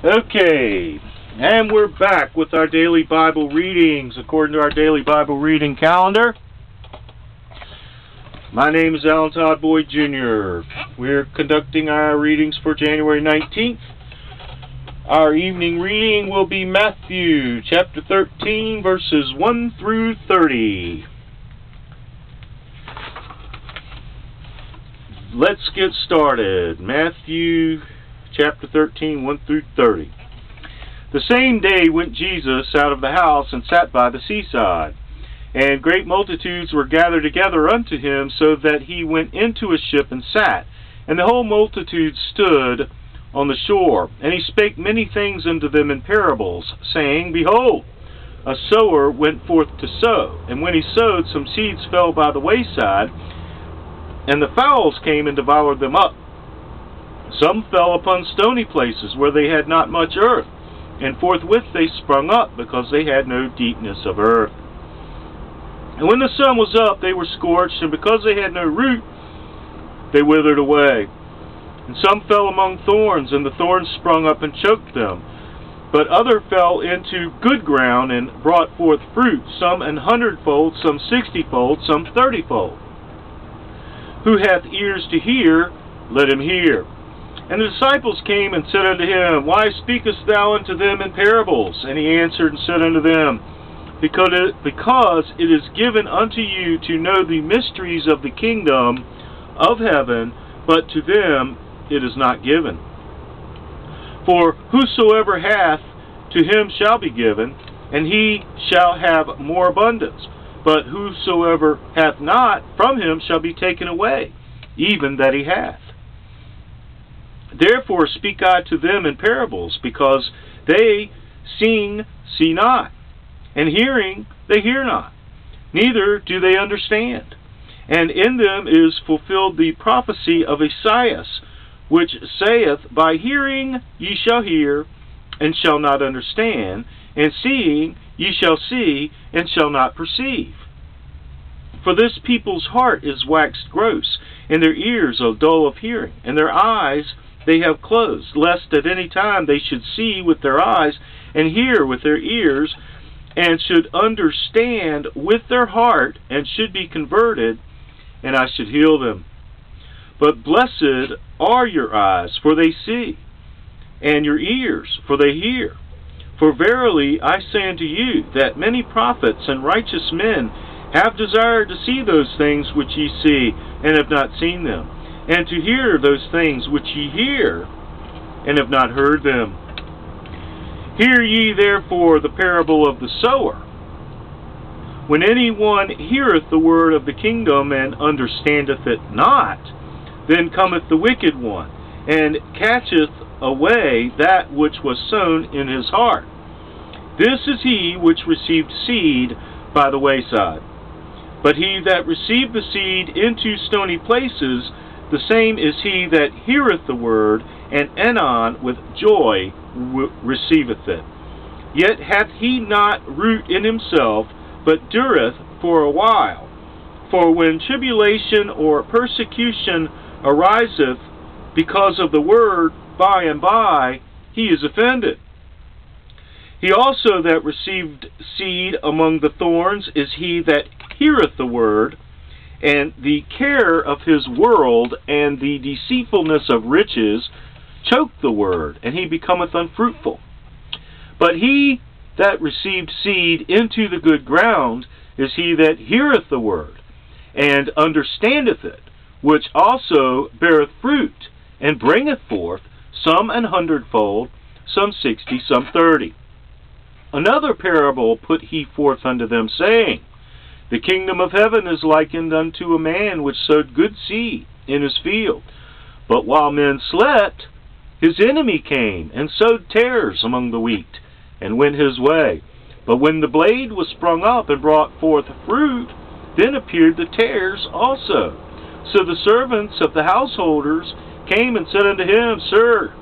Okay, and we're back with our daily Bible readings according to our daily Bible reading calendar. My name is Alan Todd Boyd Jr. We're conducting our readings for January 19th. Our evening reading will be Matthew chapter 13, verses 1 through 30. Let's get started. Matthew chapter 13, 1 through 30. The same day went Jesus out of the house and sat by the seaside. And great multitudes were gathered together unto him, so that he went into a ship and sat. And the whole multitude stood on the shore. And he spake many things unto them in parables, saying, Behold, a sower went forth to sow. And when he sowed, some seeds fell by the wayside, and the fowls came and devoured them up. Some fell upon stony places, where they had not much earth, and forthwith they sprung up, because they had no deepness of earth. And when the sun was up, they were scorched, and because they had no root, they withered away. And some fell among thorns, and the thorns sprung up and choked them. But other fell into good ground, and brought forth fruit, some an 100-fold, some 60-fold, some 30-fold. Who hath ears to hear, let him hear. And the disciples came and said unto him, Why speakest thou unto them in parables? And he answered and said unto them, Because it is given unto you to know the mysteries of the kingdom of heaven, but to them it is not given. For whosoever hath, to him shall be given, and he shall have more abundance. But whosoever hath not, from him shall be taken away, even that he hath. Therefore speak I to them in parables, because they seeing see not, and hearing they hear not, neither do they understand. And in them is fulfilled the prophecy of Esaias, which saith, By hearing ye shall hear, and shall not understand, and seeing ye shall see, and shall not perceive. For this people's heart is waxed gross, and their ears are dull of hearing, and their eyes they have closed, lest at any time they should see with their eyes, and hear with their ears, and should understand with their heart, and should be converted, and I should heal them. But blessed are your eyes, for they see, and your ears, for they hear. For verily I say unto you, that many prophets and righteous men have desired to see those things which ye see, and have not seen them, and to hear those things which ye hear, and have not heard them. Hear ye therefore the parable of the sower. When any one heareth the word of the kingdom, and understandeth it not, then cometh the wicked one, and catcheth away that which was sown in his heart. This is he which received seed by the wayside. But he that received the seed into stony places, the same is he that heareth the word, and anon with joy receiveth it. Yet hath he not root in himself, but dureth for a while. For when tribulation or persecution ariseth because of the word, by and by he is offended. He also that received seed among the thorns is he that heareth the word, and the care of his world and the deceitfulness of riches choke the word, and he becometh unfruitful. But he that received seed into the good ground is he that heareth the word, and understandeth it, which also beareth fruit, and bringeth forth some an 100-fold, some 60, some 30. Another parable put he forth unto them, saying, The kingdom of heaven is likened unto a man which sowed good seed in his field. But while men slept, his enemy came, and sowed tares among the wheat, and went his way. But when the blade was sprung up, and brought forth fruit, then appeared the tares also. So the servants of the householders came and said unto him, Sir,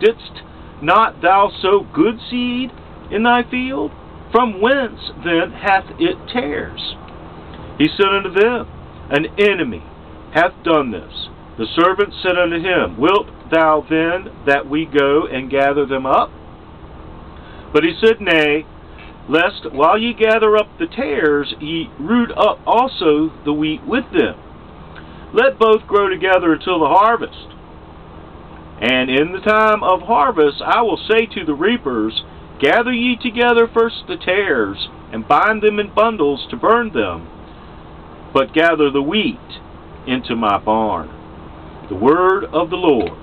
didst not thou sow good seed in thy field? From whence then hath it tares? He said unto them, An enemy hath done this. The servant said unto him, Wilt thou then that we go and gather them up? But he said, Nay, lest while ye gather up the tares, ye root up also the wheat with them. Let both grow together until the harvest. And in the time of harvest I will say to the reapers, Gather ye together first the tares, and bind them in bundles to burn them, but gather the wheat into my barn. The word of the Lord.